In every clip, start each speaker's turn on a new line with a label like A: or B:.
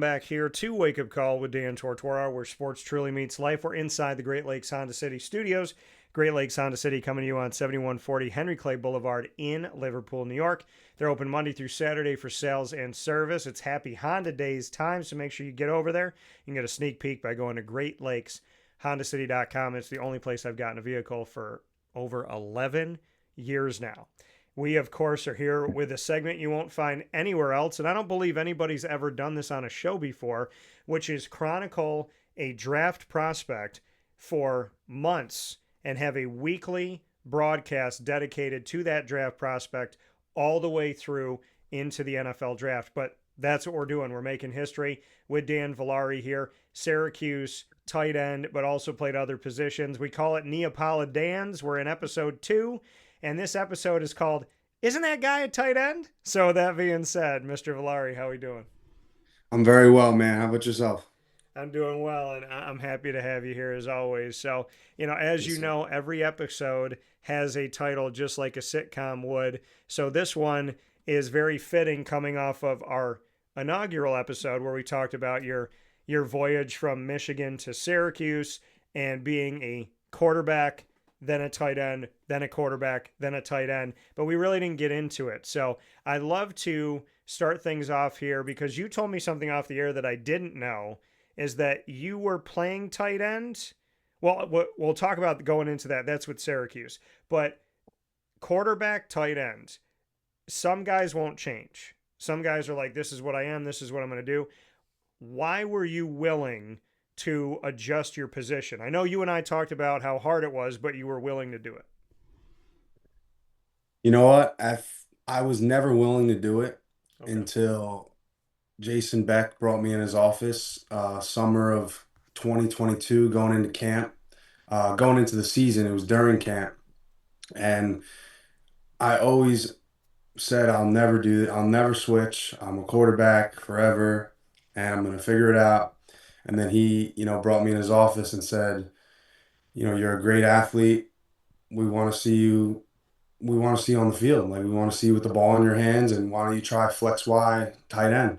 A: back here to Wake Up Call with Dan Tortora, where sports truly meets life. We're inside the Great Lakes Honda City studios. Great Lakes Honda City coming to you on 7140 Henry Clay Boulevard in Liverpool, New York. They're open Monday through Saturday for sales and service. It's Happy Honda Days time, so make sure you get over there. You can get a sneak peek by going to GreatLakesHondaCity.com. It's the only place I've gotten a vehicle for over 11 years now. We, of course, are here with a segment you won't find anywhere else, and I don't believe anybody's ever done this on a show before, which is chronicle a draft prospect for months and have a weekly broadcast dedicated to that draft prospect all the way through into the NFL draft. But that's what we're doing. We're making history with Dan Villari here, Syracuse tight end, but also played other positions. We call it NeapoliDANS. We're in episode 2. And this episode is called, Isn't That Guy a Tight End? So that being said, Mr. Villari, how are we doing?
B: I'm very well, man. How about yourself?
A: I'm doing well, and I'm happy to have you here as always. So, as
B: Yes,
A: you
B: sir.
A: know, every episode has a title just like a sitcom would. So this one is very fitting coming off of our inaugural episode where we talked about your voyage from Michigan to Syracuse and being a quarterback, then a tight end, then a quarterback, then a tight end. But we really didn't get into it. So I love to start things off here because you told me something off the air that I didn't know is that you were playing tight end. Well, we'll talk about going into that. That's with Syracuse. But quarterback, tight end, some guys won't change. Some guys are like, this is what I am. This is what I'm going to do. Why were you willing to adjust your position? I know you and I talked about how hard it was, but you were willing to do it.
B: You know what? I was never willing to do it
A: Okay.
B: until Jason Beck brought me in his office, summer of 2022, going into camp, going into the season. It was during camp. And I always said, I'll never do it. I'll never switch. I'm a quarterback forever, and I'm going to figure it out. And then he, brought me in his office and said, you're a great athlete. We want to see you we want to see you on the field. Like we want to see you with the ball in your hands, and why don't you try flex Y tight end?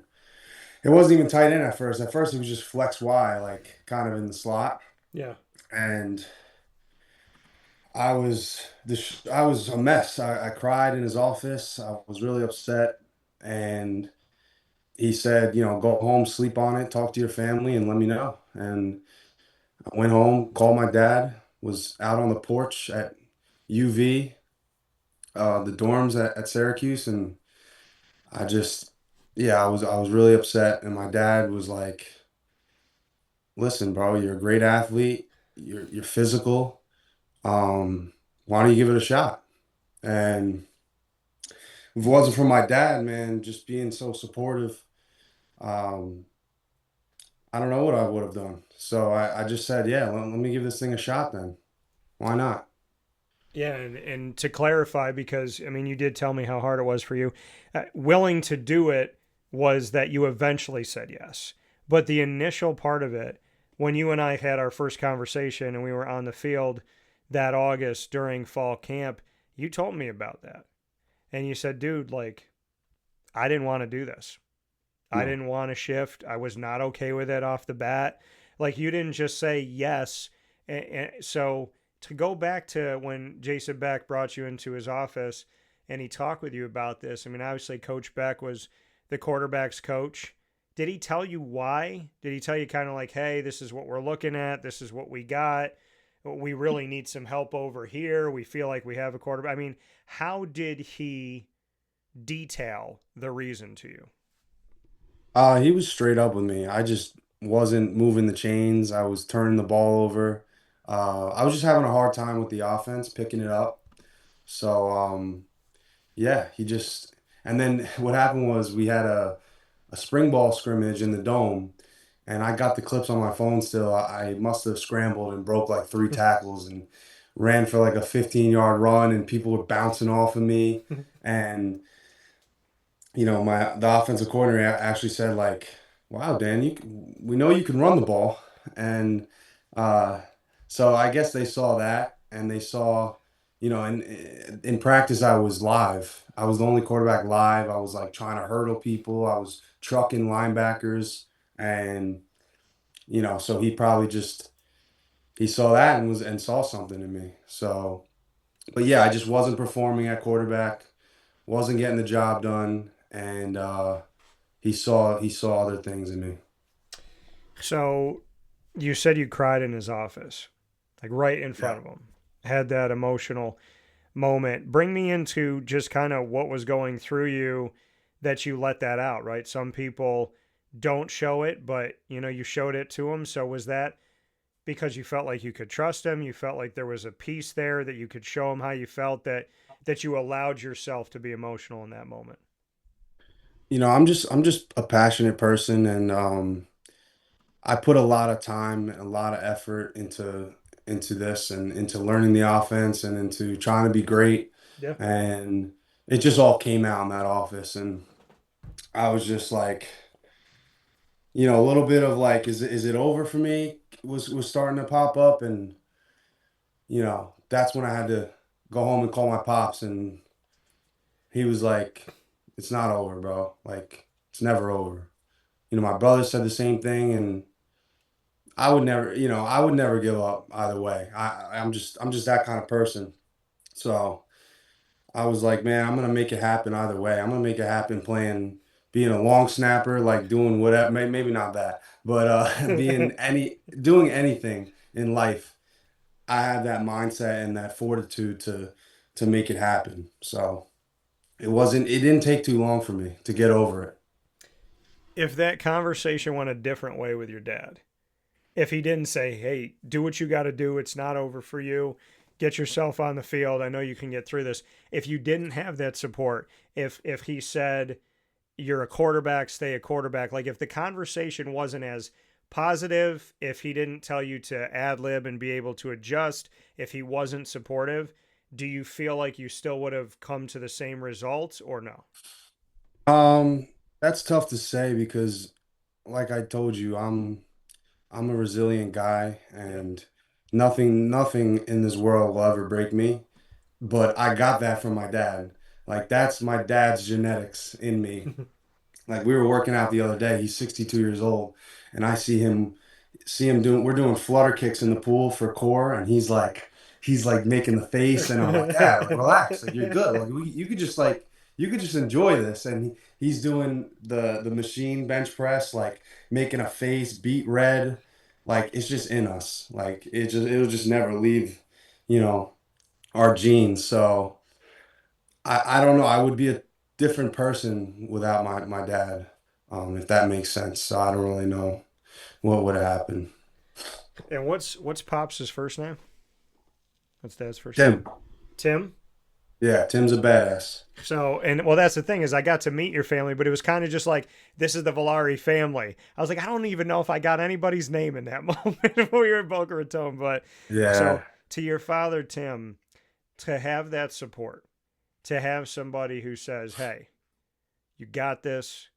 B: It wasn't even tight end at first. At first, it was just flex Y, like kind of in the slot.
A: Yeah.
B: And I was a mess. I cried in his office. I was really upset, and he said, go home, sleep on it, talk to your family, and let me know. And I went home, called my dad, was out on the porch at UV, the dorms at Syracuse, and I just, yeah, I was really upset, and my dad was like, "Listen, bro, you're a great athlete. You're physical. Why don't you give it a shot?" And if it wasn't for my dad, man, just being so supportive, um, I don't know what I would have done. So I just said, "Yeah, let me give this thing a shot then. Why not?"
A: Yeah, and to clarify, because I mean, you did tell me how hard it was for you. Willing to do it was that you eventually said yes, but the initial part of it, when you and I had our first conversation and we were on the field that August during fall camp, you told me about that, and you said, "Dude, like, I didn't want to do this. I
B: No.
A: didn't want to shift. I was not okay with it off the bat." Like you didn't just say yes. And so to go back to when Jason Beck brought you into his office and he talked with you about this, I mean, obviously Coach Beck was the quarterback's coach. Did he tell you why? Did he tell you kind of like, hey, this is what we're looking at. This is what we got. We really need some help over here. We feel like we have a quarterback. I mean, how did he detail the reason to you?
B: He was straight up with me. I just wasn't moving the chains. I was turning the ball over. I was just having a hard time with the offense, picking it up. So, yeah, and then what happened was we had a spring ball scrimmage in the dome, and I got the clips on my phone still. I must have scrambled and broke like three tackles and ran for like a 15-yard run, and people were bouncing off of me. And the offensive coordinator actually said like, "Wow, Dan, we know you can run the ball," and uh, so I guess they saw that, and they saw, in practice I was live. I was the only quarterback live. I was like trying to hurdle people. I was trucking linebackers. And, so he probably just, he saw that and saw something in me. So, but yeah, I just wasn't performing at quarterback, wasn't getting the job done. And, he saw other things in me.
A: So you said you cried in his office, like right in
B: Yeah.
A: front of him, had that emotional moment. Bring me into just kind of what was going through you that you let that out, right? Some people don't show it, but you showed it to him. So was that because you felt like you could trust him? You felt like there was a piece there that you could show him how you felt, that you allowed yourself to be emotional in that moment?
B: I'm just a passionate person, and I put a lot of time and a lot of effort into this and into learning the offense and into trying to be great.
A: Yeah.
B: And it just all came out in that office. And I was just like, a little bit of like, is it over for me? Was starting to pop up. And, that's when I had to go home and call my pops. And he was like, it's not over, bro. Like, it's never over. My brother said the same thing. And I would never give up either way. I'm just that kind of person. So I was like, man, I'm gonna make it happen either way. I'm gonna make it happen playing, being a long snapper, like doing whatever, maybe not that, but doing anything in life. I have that mindset and that fortitude to make it happen. So it didn't take too long for me to get over it.
A: If that conversation went a different way with your dad, if he didn't say, "Hey, do what you got to do. It's not over for you. Get yourself on the field. I know you can get through this." If you didn't have that support, if he said, "You're a quarterback, stay a quarterback," like if the conversation wasn't as positive, if he didn't tell you to ad lib and be able to adjust, if he wasn't supportive, do you feel like you still would have come to the same results or no?
B: Um, that's tough to say because, like I told you, I'm a resilient guy,
A: Yeah.
B: and nothing in this world will ever break me. But I got that from my dad. Like that's my dad's genetics in me. Like we were working out the other day. He's 62 years old, and I see him doing. We're doing flutter kicks in the pool for core, and he's like making the face, and I'm like, Dad, like relax, like you're good. Like you could just enjoy this. And he's doing the machine bench press, like making a face, beat red, like it's just in us. Like it'll just never leave, you know, our genes. So I don't know. I would be a different person without my dad, if that makes sense. So I don't really know what would have happened.
A: And what's Pop's first name? What's Dad's first name?
B: Tim,
A: Tim.
B: yeah, Tim's a badass.
A: So, and well, that's the thing is I got to meet your family, but it was kind of just like, this is the Villari family. I was like, I don't even know if I got anybody's name in that moment when we were in Boca Raton. But so
B: Yeah.
A: to your father, Tim, to have that support, to have somebody who says, hey, you got this,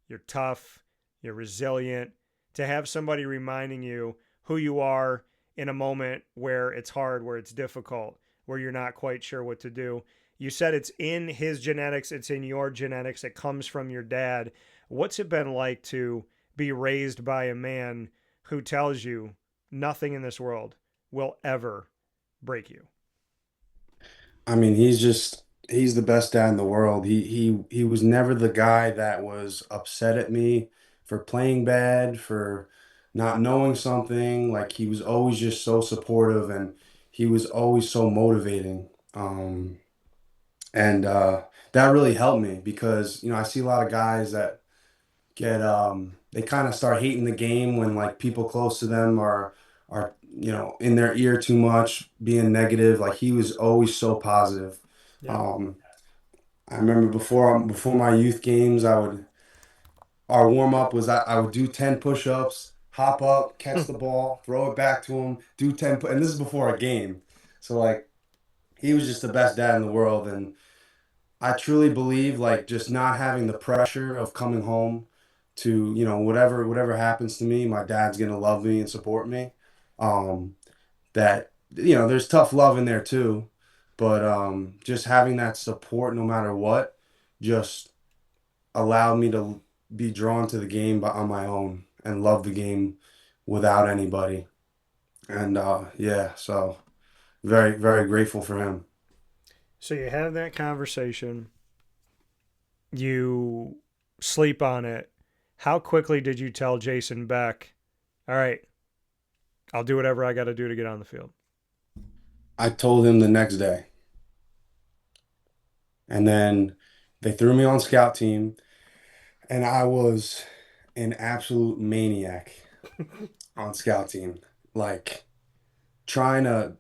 A: you're tough, you're resilient, to have somebody reminding you who you are in a moment where it's hard, where it's difficult, where you're not quite sure what to do. You said it's in his genetics, it's in your genetics, it comes from your dad. What's it been like to be raised by a man who tells you nothing in this world will ever break you?
B: I mean, he's the best dad in the world. He was never the guy that was upset at me for playing bad, for not knowing something. Like he was always just so supportive, and he was always so motivating. And that really helped me because, I see a lot of guys that they kind of start hating the game when like people close to them are in their ear too much, being negative. Like he was always so positive.
A: Yeah.
B: um I remember before my youth games, our warm up was I would do 10 push-ups, hop up, catch the ball, throw it back to him, do 10 and this is before a game. So like he was just the best dad in the world. And I truly believe like just not having the pressure of coming home to, whatever happens to me, my dad's gonna love me and support me. Um, that there's tough love in there too, but just having that support no matter what just allowed me to be drawn to the game on my own. and love the game without anybody. And yeah, so very, very grateful for him.
A: So you have that conversation, you sleep on it. How quickly did you tell Jason Beck, all right, I'll do whatever I got to do to get on the field?
B: I told him the next day. And then they threw me on scout team, and I was an absolute maniac on scout team. Like trying to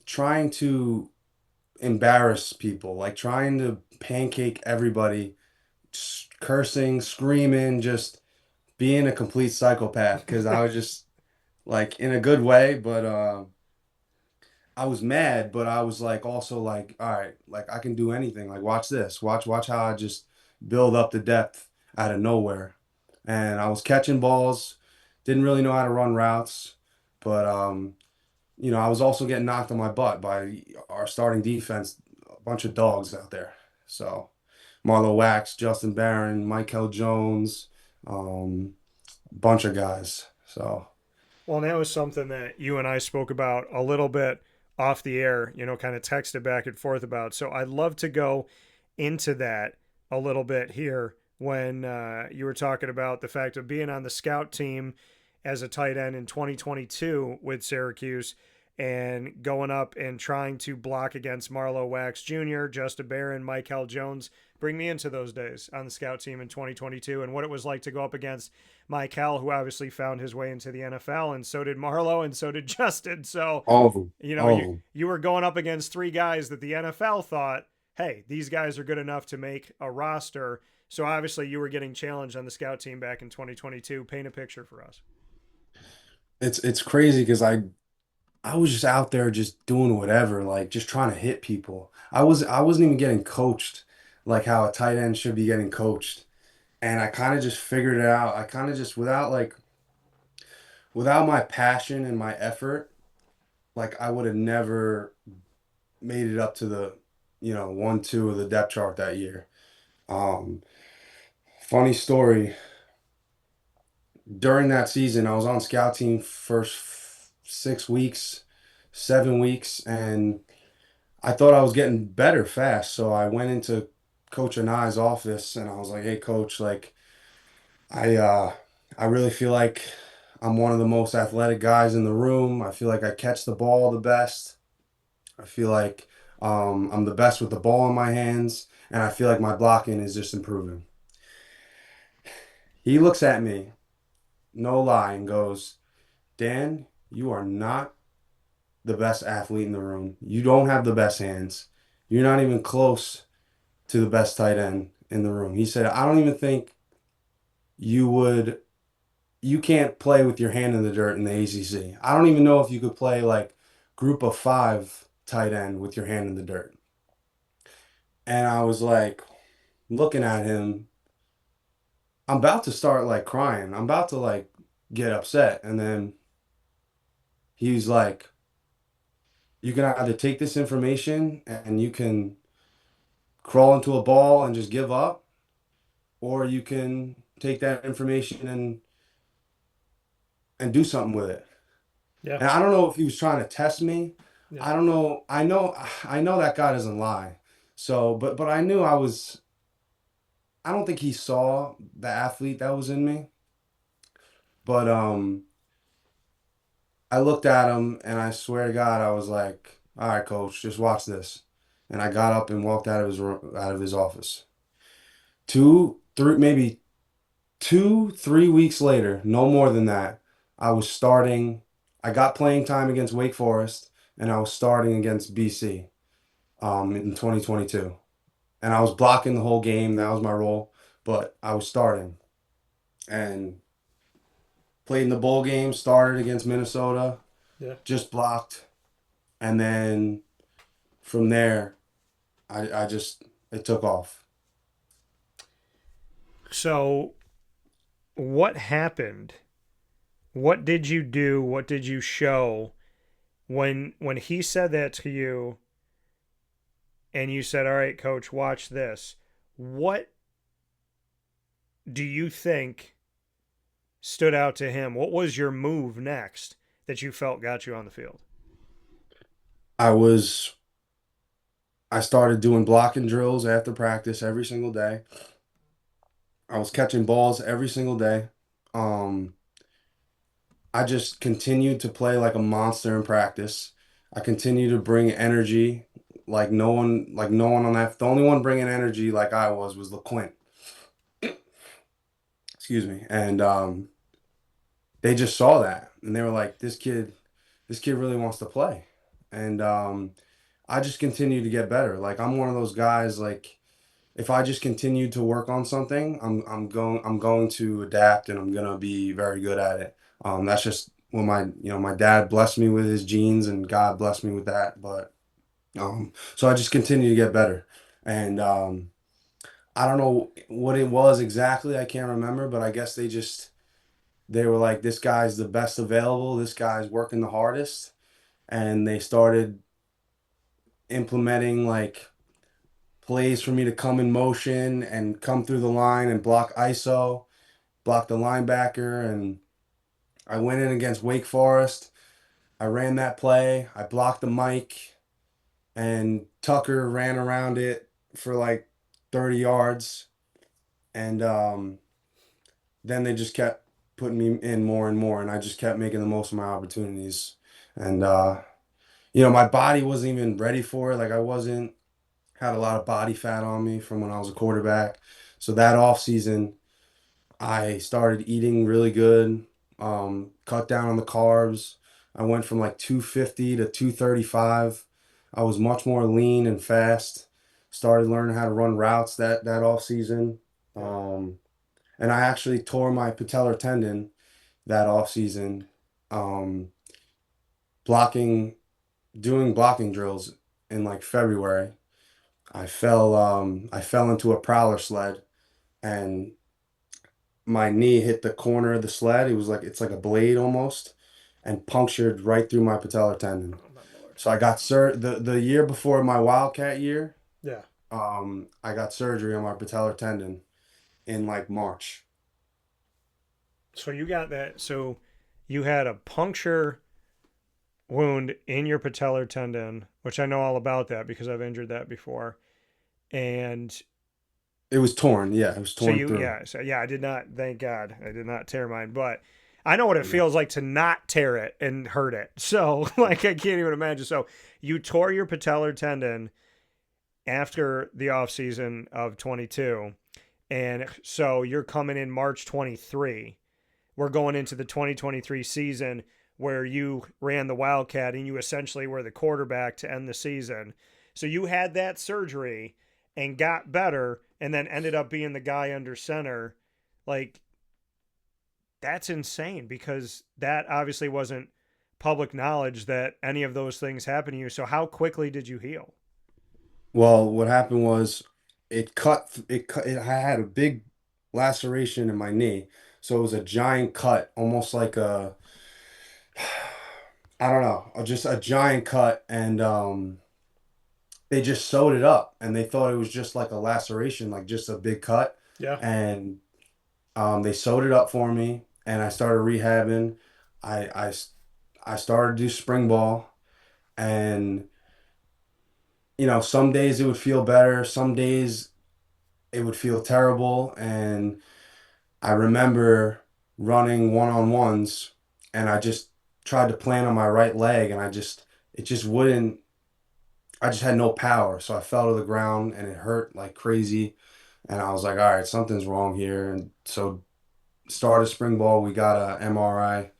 B: trying to embarrass people, like trying to pancake everybody, cursing, screaming, just being a complete psychopath because I was just like in a good way, but I was mad, but I was like also like, all right, like I can do anything. Like watch this. Watch how I just build up the depth out of nowhere. And I was catching balls, didn't really know how to run routes, but I was also getting knocked on my butt by our starting defense, a bunch of dogs out there. So Marlo Wax, Justin Barron, Michael Jones, bunch of guys. So
A: Well, and that was something that you and I spoke about a little bit off the air, kind of texted back and forth about. So I'd love to go into that a little bit here when you were talking about the fact of being on the scout team as a tight end in 2022 with Syracuse and going up and trying to block against Marlo Wax Jr., Justin Barron, Michael Jones. Bring me into those days on the scout team in 2022 and what it was like to go up against Michael, who obviously found his way into the NFL, and so did Marlo, and so did Justin. So,
B: all of them,
A: you know,
B: all of
A: you
B: them.
A: you were going up against three guys that the NFL thought, hey, these guys are good enough to make a roster. So obviously, you were getting challenged on the scout team back in 2022. Paint a picture for us.
B: It's crazy because I was just out there just doing whatever, like just trying to hit people. I wasn't even getting coached like how a tight end should be getting coached. And I kind of just figured it out. I kind of just without my passion and my effort, like I would have never made it up to the, 1, 2 of the depth chart that year. Um, Funny story, during that season, I was on scout team first 6 weeks, 7 weeks, and I thought I was getting better fast. So I went into Coach Anai's office and I was like, "Hey, Coach, like I uh, I really feel like I'm one of the most athletic guys in the room. I feel like I catch the ball the best. I feel like I'm the best with the ball in my hands, and I feel like my blocking is just improving." He looks at me, no lie, and goes, "Dan, you are not the best athlete in the room. You don't have the best hands. You're not even close to the best tight end in the room." He said, "I don't even think you would, you can't play with your hand in the dirt in the ACC. I don't even know if you could play like group of five tight end with your hand in the dirt." And I was like, looking at him, I'm about to start like crying. I'm about to like get upset. And then he's like, "You can either take this information and you can crawl into a ball and just give up, or you can take that information and do something with it."
A: Yeah.
B: And I don't know if he was trying to test me.
A: Yeah.
B: I don't know. I know that guy doesn't lie. So, but I knew I don't think he saw the athlete that was in me. But I looked at him and I swear to God, I was like, "All right, coach, just watch this." And I got up and walked out of his room, out of his office. 2, 3, maybe 2, 3 weeks later, no more than that, I was starting. I got playing time against Wake Forest, and I was starting against BC in 2022. And I was blocking the whole game. That was my role, but I was starting and played in the bowl game. Started against Minnesota,
A: Yeah.
B: just blocked, and then from there, I just it took off.
A: So what happened? What did you do? What did you show when he said that to you and you said, "All right, coach, watch this." What do you think stood out to him? What was your move next that you felt got you on the field?
B: I was I started doing blocking drills after practice every single day. I was catching balls every single day. Um, I just continued to play like a monster in practice. I continued to bring energy like no one on that. The only one bringing energy like I was LaQuint. Excuse me. And they just saw that and they were like, this kid really wants to play. And I just continued to get better. Like I'm one of those guys like if I just continue to work on something, I'm going to adapt and I'm gonna be very good at it. That's just what my dad blessed me with his genes and God blessed me with that. But so I just continue to get better. And I don't know what it was exactly. I can't remember, but I guess they were like, this guy's the best available. This guy's working the hardest, and they started implementing like plays for me to come in motion and come through the line and block ISO, block the linebacker. And I went in against Wake Forest. I ran that play. I blocked the mic, and Tucker ran around it for like 30 yards. And then they just kept putting me in more and more, and I just kept making the most of my opportunities. And my body wasn't even ready for it. Like I wasn't had a lot of body fat on me from when I was a quarterback. So that off season, I started eating really good, cut down on the carbs. I went from like 250 to 235. I was much more lean and fast. Started learning how to run routes that off season. And I actually tore my patellar tendon that off season, um, blocking, doing blocking drills in like February. I fell into a prowler sled and my knee hit the corner of the sled. It's like a blade almost and punctured right through my patellar tendon.
A: Oh my lord.
B: So I got the year before my Wildcat year,
A: Yeah.
B: I got surgery on my patellar tendon in like March.
A: So you got that. So you had a puncture wound in your patellar tendon, which I know all about that because I've injured that before. And
B: It was torn. Yeah, it was
A: so
B: torn through.
A: I did not, thank God, I did not tear mine, but I know what it
B: Yeah.
A: feels like to not tear it and hurt it. So, like, I can't even imagine. So, you tore your patellar tendon after the off season of 22. And so you're coming in March 23. We're going into the 2023 season where you ran the Wildcat and you essentially were the quarterback to end the season. So you had that surgery and got better and then ended up being the guy under center. Like, that's insane because that obviously wasn't public knowledge that any of those things happened to you. So how quickly did you heal?
B: Well, what happened was I had a big laceration in my knee. So it was a giant cut, almost like I don't know, just a giant cut. And they just sewed it up and they thought it was just like a laceration, like just a big cut.
A: Yeah.
B: And they sewed it up for me and I started rehabbing. I, I, s- I started to do spring ball and some days it would feel better, some days it would feel terrible. And I remember running one-on-ones and I just tried to plant on my right leg and it just wouldn't, I just had no power. So I fell to the ground and it hurt like crazy. And I was like, all right, something's wrong here. And so started spring ball, we got a MRI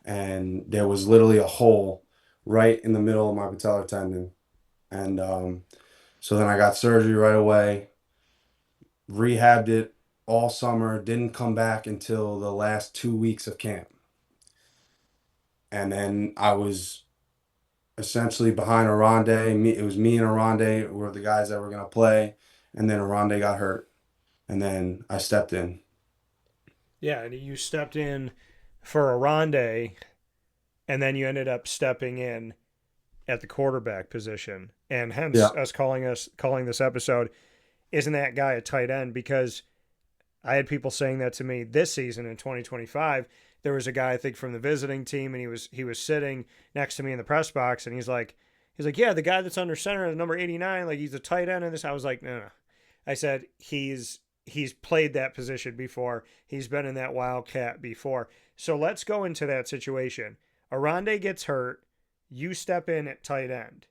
B: and there was literally a hole right in the middle of my patellar tendon. And so then I got surgery right away, rehabbed it all summer, didn't come back until the last 2 weeks of camp. And then I was essentially behind Aronde. It was me and Aronde were the guys that were gonna play, and then Aronde got hurt, and then I stepped in.
A: Yeah. And you stepped in for a Rondé and then you ended up stepping in at the quarterback position. And hence
B: Yeah.
A: us calling this episode, isn't that guy a tight end? Because I had people saying that to me this season in 2025. There was a guy, I think, from the visiting team, and he was sitting next to me in the press box, and he's like, yeah, the guy that's under center, the number 89, like he's a tight end in this. I was like, no. I said he's played that position before. He's been in that wildcat before. So let's go into that situation. Arande gets hurt. You step in at tight end.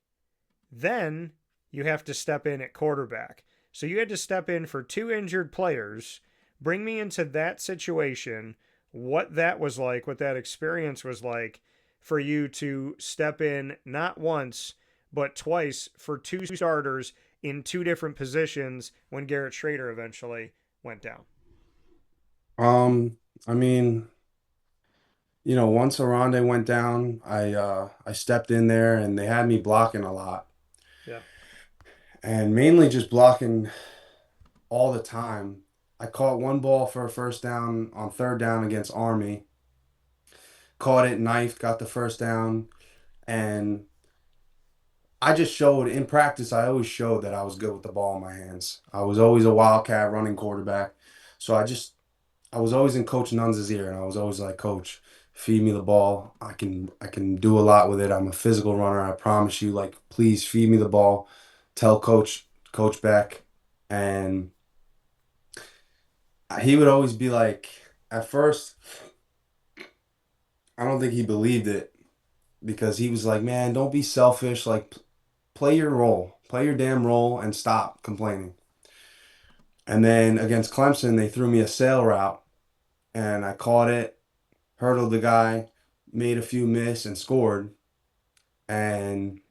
A: Then you have to step in at quarterback. So you had to step in for 2 injured players. Bring me into that situation, what that was like, what that experience was like for you to step in not once, but twice for 2 starters in 2 different positions when Garrett Schrader eventually went down.
B: I mean, once Arande went down, I stepped in there and they had me blocking a lot.
A: Yeah.
B: And mainly just blocking all the time. I caught one ball for a first down on 3rd down against Army. Caught it, knifed, got the first down, and I just showed in practice. I always showed that I was good with the ball in my hands. I was always a wildcat running quarterback, so I was always in Coach Nuns' ear, and I was always like, Coach, feed me the ball. I can do a lot with it. I'm a physical runner. I promise you. Like, please feed me the ball. Tell Coach Beck, and he would always be like, at first, I don't think he believed it because he was like, man, don't be selfish. Like, play your role, play your damn role, and stop complaining. And then against Clemson, they threw me a sail route, and I caught it, hurdled the guy, made a few miss, and scored. And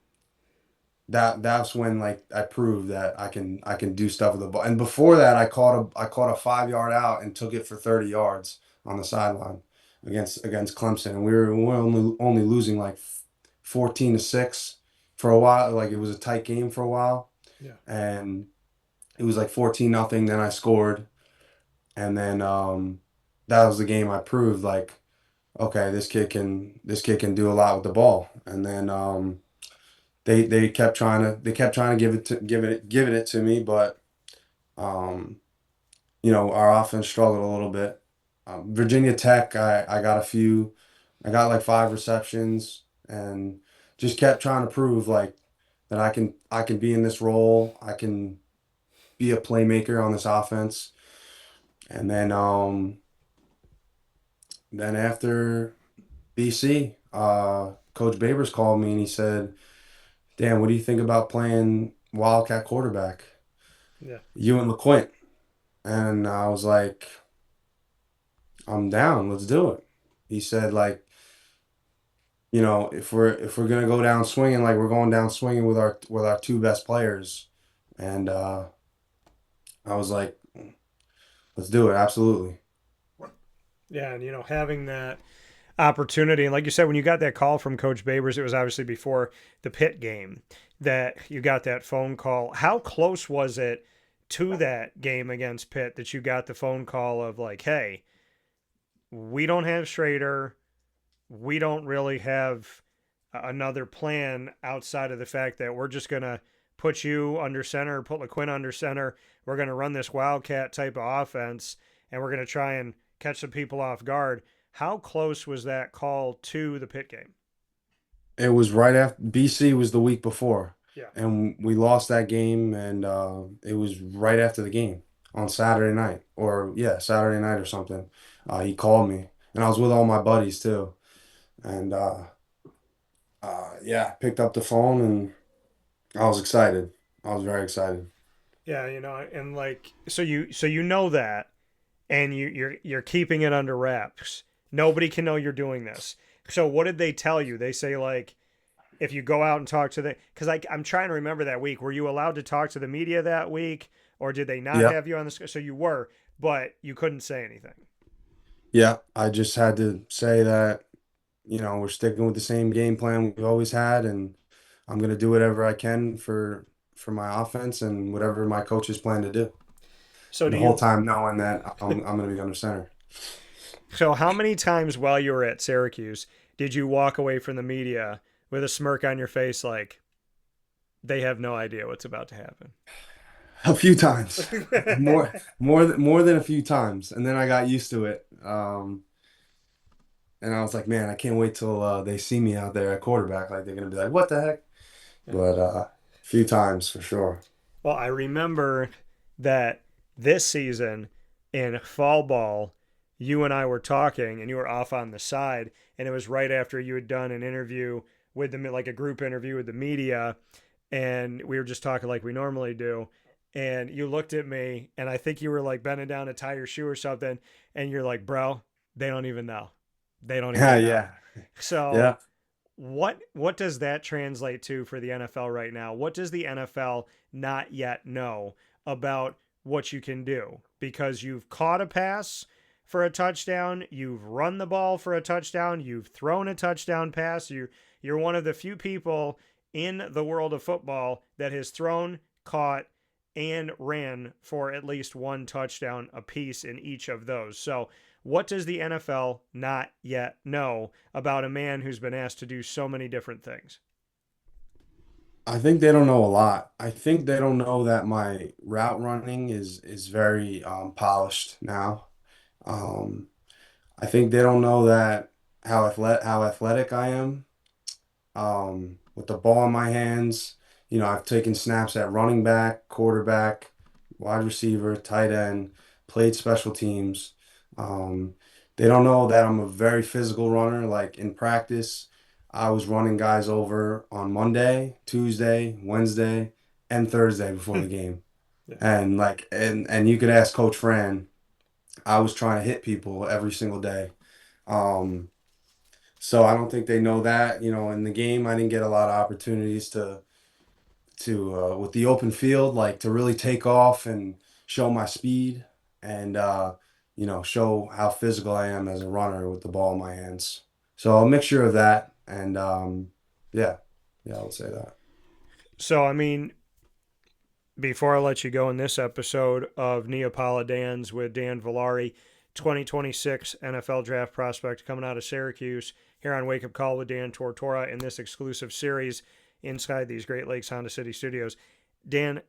B: that's when like I proved that I can do stuff with the ball. And before that, I caught a 5-yard out and took it for 30 yards on the sideline against Clemson, and we were only losing like 14-6 for a while. Like, it was a tight game for a while,
A: Yeah.
B: and it was like 14-0. Then I scored, and then that was the game I proved like, okay, this kid can do a lot with the ball. And then they kept trying to give it to me, but um, our offense struggled a little bit. Virginia Tech, I got like 5 receptions, and just kept trying to prove like that I can be in this role. I can be a playmaker on this offense. And then after BC, Coach Babers called me and he said, Dan, what do you think about playing Wildcat quarterback?
A: Yeah.
B: You and LeQuint. And I was like, I'm down. Let's do it. He said, like, if we're gonna go down swinging, like we're going down swinging with our 2 best players. And I was like, let's do it. Absolutely.
A: Yeah, and having that opportunity, and like you said, when you got that call from Coach Babers, it was obviously before the Pitt game that you got that phone call. How close was it to that game against Pitt that you got the phone call of like, hey, we don't have Schrader, we don't really have another plan outside of the fact that we're just gonna put you under center, put LeQuinn under center. We're gonna run this wildcat type of offense, and we're gonna try and catch some people off guard. How close was that call to the Pitt game?
B: It was right after BC was the week before,
A: Yeah.
B: and we lost that game, and it was right after the game on Saturday night, or yeah, Saturday night or something. He called me, and I was with all my buddies too, and yeah, picked up the phone, and I was excited. I was very excited.
A: Yeah, and like so you know that, and you're keeping it under wraps. Nobody can know you're doing this. So what did they tell you? They say like if you go out and talk to because I'm trying to remember that week. Were you allowed to talk to the media that week, or did they not
B: Yeah,
A: have you on the? So you were, but you couldn't say anything.
B: yeah. I just had to say that, we're sticking with the same game plan we've always had, and I'm gonna do whatever I can for my offense and whatever my coaches plan to do.
A: So
B: And
A: do
B: the whole
A: you?
B: time knowing that I'm gonna be under center.
A: So how many times while you were at Syracuse did you walk away from the media with a smirk on your face, like they have no idea what's about to happen?
B: A few times, more than a few times, and then I got used to it. And I was like, man, I can't wait till they see me out there at quarterback. Like they're gonna be like, what the heck? But a few times for sure.
A: Well, I remember that this season in fall ball, you and I were talking, and you were off on the side, and it was right after you had done an interview with them, like a group interview with the media, and we were just talking like we normally do. And you looked at me, and I think you were like bending down to tie your shoe or something, and you're like, "Bro, they don't even know. They don't
B: Yeah,
A: even know."
B: yeah,
A: So
B: yeah.
A: what does that translate to for the NFL right now? What does the NFL not yet know about what you can do? Because you've caught a pass for a touchdown, you've run the ball for a touchdown, you've thrown a touchdown pass. You're one of the few people in the world of football that has thrown, caught, and ran for at least one touchdown apiece in each of those. So what does the NFL not yet know about a man who's been asked to do so many different things?
B: I think they don't know a lot. I think they don't know that my route running is very polished now. Um, I think they don't know that how athletic I am. With the ball in my hands, I've taken snaps at running back, quarterback, wide receiver, tight end, played special teams. Um, they don't know that I'm a very physical runner. Like in practice, I was running guys over on Monday, Tuesday, Wednesday, and Thursday before the game.
A: Yeah.
B: And you could ask Coach Fran, I was trying to hit people every single day. Um, so I don't think they know that. In the game, I didn't get a lot of opportunities to with the open field, like to really take off and show my speed and show how physical I am as a runner with the ball in my hands. So a mixture of that and yeah, yeah, I would say that.
A: So, I mean, before I let you go in this episode of NeapoliDANS with Dan Villari, 2026 NFL draft prospect coming out of Syracuse, here on Wake Up Call with Dan Tortora in this exclusive series inside these Great Lakes Honda City studios. Dan,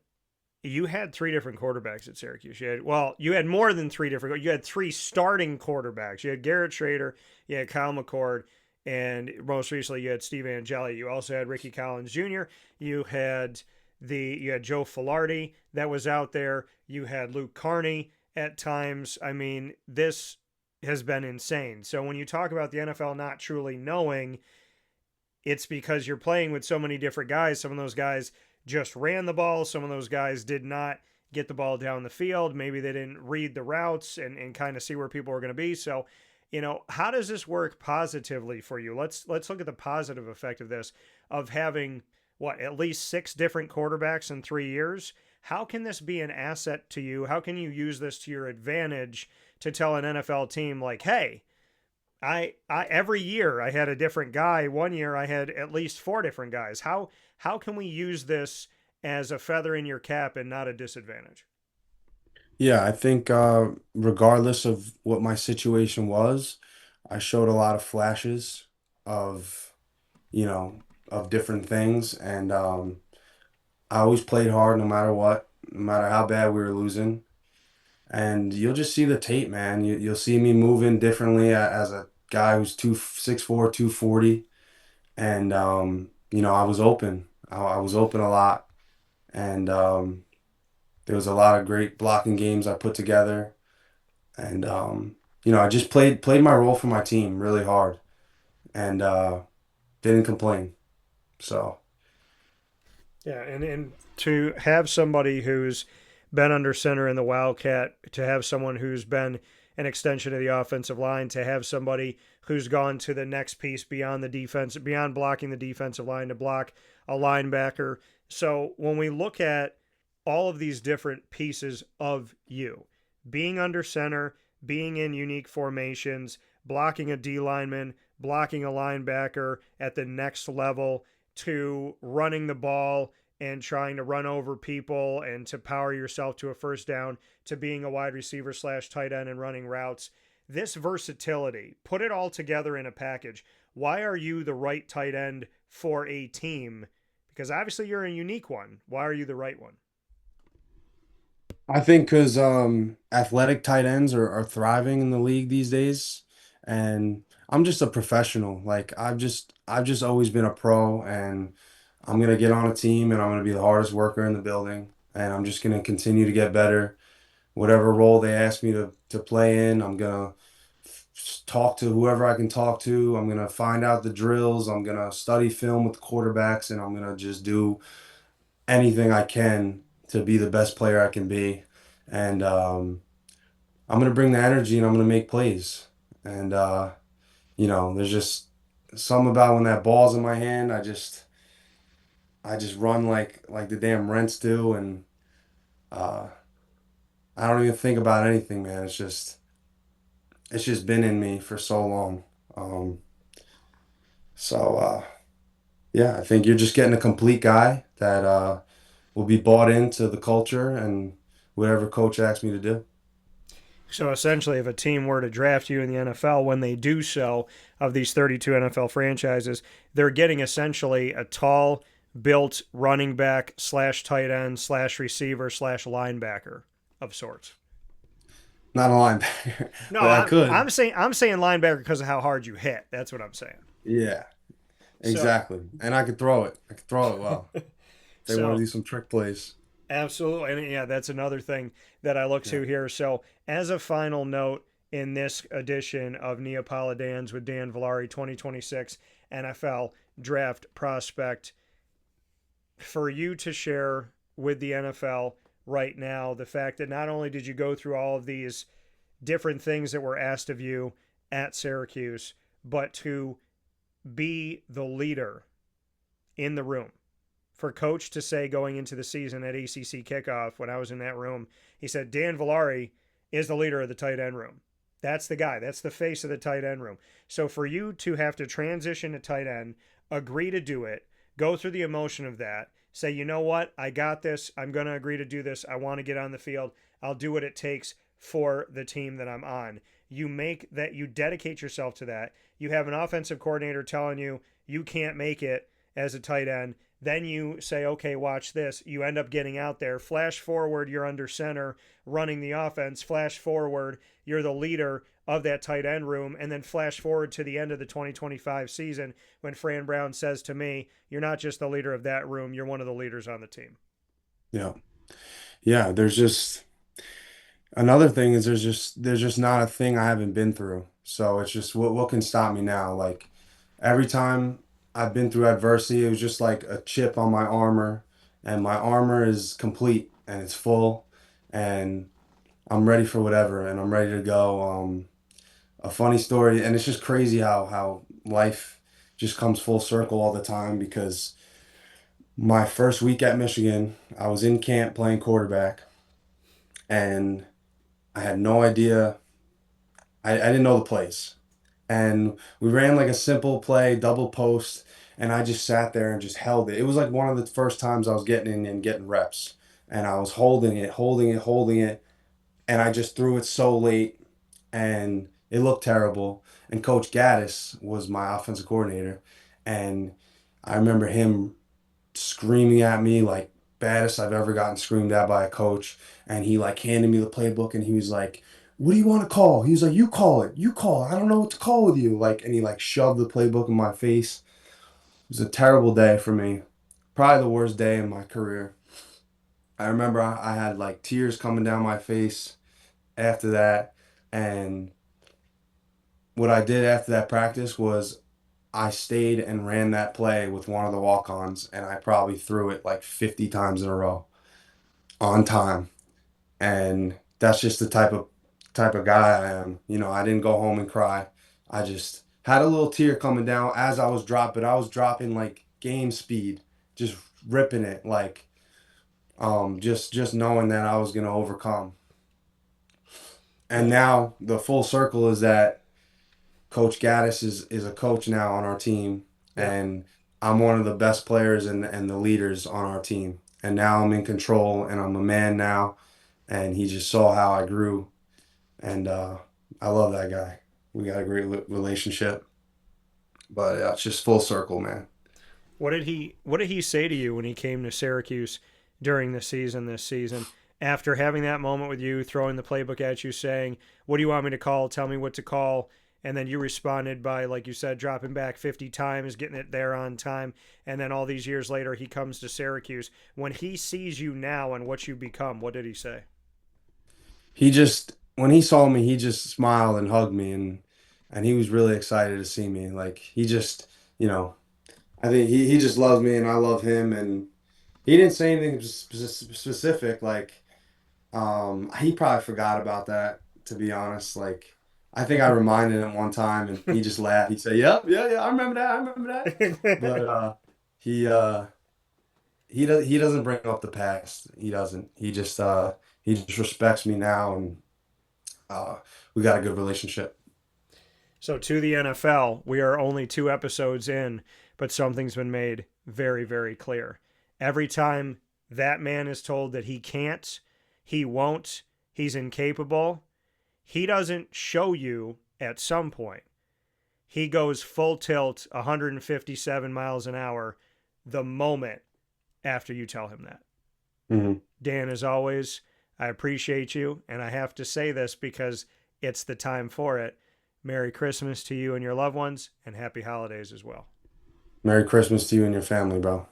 A: you had three different quarterbacks at Syracuse. You had more than three different. You had three starting quarterbacks. You had Garrett Schrader, you had Kyle McCord, and most recently you had Steve Angeli. You also had Ricky Collins Jr. You had Joe Filardi that was out there. You had Luke Carney at times. I mean, this has been insane. So when you talk about the NFL not truly knowing, it's because you're playing with so many different guys. Some of those guys just ran the ball. Some of those guys did not get the ball down the field. Maybe they didn't read the routes and kind of see where people were going to be. So, how does this work positively for you? Let's look at the positive effect of this, of having at least six different quarterbacks in 3 years. How can this be an asset to you? How can you use this to your advantage to tell an NFL team like, hey, I every year I had a different guy. One year I had at least four different guys. How can we use this as a feather in your cap and not a disadvantage?
B: Yeah, I think regardless of what my situation was, I showed a lot of flashes of, you know, of different things. And I always played hard no matter what, no matter how bad we were losing. And you'll just see the tape, man. You'll see me moving differently as a guy who's 6'4", 240. And, I was open. I was open a lot. And there was a lot of great blocking games I put together. And, I just played my role for my team really hard and didn't complain. So,
A: Yeah, and to have somebody who's been under center in the Wildcat, to have someone who's been an extension of the offensive line, to have somebody who's gone to the next piece beyond the defense, beyond blocking the defensive line to block a linebacker. So when we look at all of these different pieces of you, being under center, being in unique formations, blocking a D lineman, blocking a linebacker at the next level, to running the ball and trying to run over people and to power yourself to a first down, to being a wide receiver slash tight end and running routes. This versatility, put it all together in a package. Why are you the right tight end for a team? Because obviously you're a unique one. Why are you the right one?
B: I think because athletic tight ends are thriving in the league these days, and I'm just a professional. Like I've just always been a pro, and I'm gonna get on a team, and I'm gonna be the hardest worker in the building, and I'm just gonna continue to get better. Whatever role they ask me to play in, I'm gonna talk to whoever I can talk to. I'm gonna find out the drills. I'm gonna study film with the quarterbacks, and I'm gonna just do anything I can to be the best player I can be. And I'm gonna bring the energy and I'm gonna make plays. And there's just something about when that ball's in my hand, I just run like the damn Rents do, and uh, I don't even think about anything, man. It's just been in me for so long. Um, so yeah, I think you're just getting a complete guy that will be bought into the culture and whatever coach asks me to do.
A: So essentially, if a team were to draft you in the NFL, when they do so, of these 32 NFL franchises, they're getting essentially a tall, built running back slash tight end slash receiver slash linebacker of sorts.
B: Not a linebacker,
A: No,
B: but I
A: I'm
B: could.
A: I'm saying I'm saying linebacker because of how hard you hit. That's what I'm saying.
B: Yeah,
A: So
B: exactly. And I could throw it. I could throw it well. They want to
A: so
B: do some trick plays.
A: absolutely, and yeah, that's another thing that I look
B: Yeah.
A: to here. So as a final note in this edition of NeapoliDANS with Dan Villari 2026 NFL Draft Prospect, for you to share with the NFL right now the fact that not only did you go through all of these different things that were asked of you at Syracuse, but to be the leader in the room. For coach to say going into the season at ACC kickoff, when I was in that room, he said, Dan Villari is the leader of the tight end room. That's the guy. That's the face of the tight end room. So for you to have to transition to tight end, agree to do it, go through the emotion of that, say, you know what, I got this. I'm going to agree to do this. I want to get on the field. I'll do what it takes for the team that I'm on. You make that, you dedicate yourself to that. You have an offensive coordinator telling you you can't make it as a tight end. Then you say, okay, watch this. You end up getting out there. Flash forward, you're under center running the offense. Flash forward, you're the leader of that tight end room. And then flash forward to the end of the 2025 season when Fran Brown says to me, you're not just the leader of that room, you're one of the leaders on the team.
B: Yeah. Yeah. There's just another thing is there's just not a thing I haven't been through. So it's just what can stop me now? Like every time I've been through adversity, it was just like a chip on my armor, and my armor is complete and it's full, and I'm ready for whatever, and I'm ready to go. A funny story, and it's just crazy how life just comes full circle all the time because my first week at Michigan, I was in camp playing quarterback, and I had no idea. I didn't know the plays. And we ran like a simple play, double post, and I just sat there and just held it. It was like one of the first times I was getting in and getting reps. And I was holding it, holding it, holding it, and I just threw it so late and it looked terrible. And Coach Gaddis was my offensive coordinator, and I remember him screaming at me like baddest I've ever gotten screamed at by a coach. And he like handed me the playbook and he was like, "What do you want to call?" He was like, "You call it. You call it. I don't know what to call with you." Like, and he like shoved the playbook in my face. It was a terrible day for me. Probably the worst day in my career. I remember I had like tears coming down my face after that. And what I did after that practice was I stayed and ran that play with one of the walk-ons, and I probably threw it like 50 times in a row on time. And that's just the type of guy I am. I didn't go home and cry. I just had a little tear coming down as I was dropping. I was dropping like game speed, just ripping it like just knowing that I was gonna overcome. And
A: Well,
B: now the full circle is that Coach Gaddis is a coach now on our team,
A: yeah.
B: and I'm one of the best players and the leaders on our team. And now I'm in control, and I'm a man now, and he just saw how I grew, and I love that guy. We got a great relationship, but yeah, it's just full circle, man.
A: What did he say to you when he came to Syracuse during the season this season? After having that moment with you, throwing the playbook at you, saying, "What do you want me to call? Tell me what to call." And then you responded by, like you said, dropping back 50 times, getting it there on time. And then all these years later, he comes to Syracuse. When he sees you now and what you become, what did he say?
B: When he saw me, he just smiled and hugged me, and he was really excited to see me. Like he just, you know, I think he just loves me and I love him, and he didn't say anything specific. Like, he probably forgot about that, to be honest. Like, I think I reminded him one time, and he just laughed. He said, "Yep, yeah, yeah, I remember that. I remember that." But he he doesn't bring up the past. He doesn't. He just respects me now, and we got a good relationship.
A: So, to the NFL, we are only 2 episodes in, but something's been made very, very clear. Every time that man is told that he can't, he won't, he's incapable, he doesn't show you at some point. He goes full tilt, 157 miles an hour, the moment after you tell him that.
B: Hmm.
A: Dan, as always, I appreciate you, and I have to say this because it's the time for it. Merry Christmas to you and your loved ones, and happy holidays as well.
B: Merry Christmas to you and your family, bro.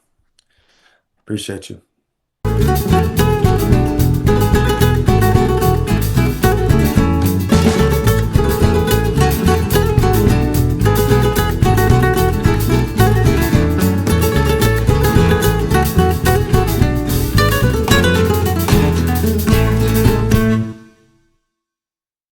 B: Appreciate you.